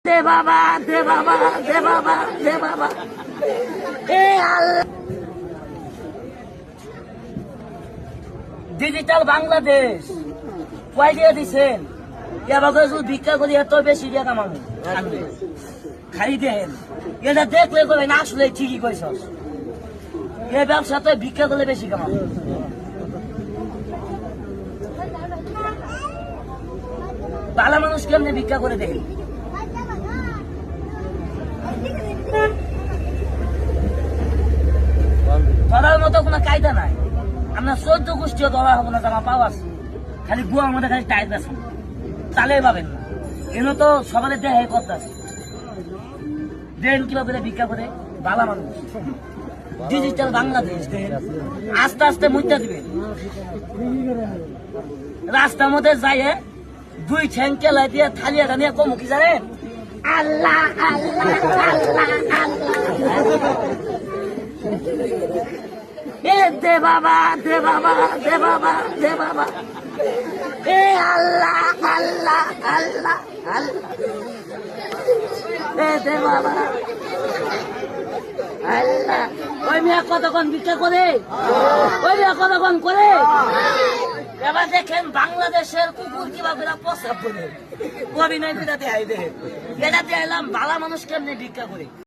দে বাবা, দে বাবা, দে বাবা, দে বাবা। এ আল্লাহ, ডিজিটাল বাংলাদেশ কয় দিয়ে দিচ্ছেন? এবার ভিক্ষা করি এত বেশি দিয়ে কামাবো খালি দেন। এটা দেখলে করবেন আসলে ঠিকই কইস, এ ব্যবসা তো ভিক্ষা করলে বেশি কামাবো। ভালো মানুষ কেমনি ভিক্ষা করে দেখেন। ধরার মতো কোনো কায়দা নাই। আমরা 14 গোষ্ঠীও ধরা হবো না, জামা পাওয়া আছে খালি গুয়ার মধ্যে খালি টাইট বেছেন তালে পাবেন না। এনে তো সবার দেহে করতে আছে দেন কিভাবে ভিক্ষা করে ভালো মানুষ। ডিজিটাল বাংলাদেশ দেন আস্তে আস্তে মুদ্রা দিবে। রাস্তার মধ্যে যাইয়ে 2 ঠ্যাং কেলাই দিয়ে থালিয়াটা নিয়ে কমু কি জানেন? আল্লাহ আল্লাহ আল্লাহ আল্লাহ। এ দে বাবা, দে বাবা, দে বাবা, দে বাবা। এ আল্লাহ আল্লাহ আল্লাহ আল্লাহ। এ দে বাবা আল্লাহ। ওই মেয়ে কতক্ষণ ভিক্ষা করে, ওই মেয়ে কতক্ষণ করে। এবার দেখেন বাংলাদেশের কুকুর কিভাবে প্রস্রাব করে অভিনয় বিরাতে আইবে। এটাতে এলাম ভালো মানুষ কেমনি ভিক্ষা করে।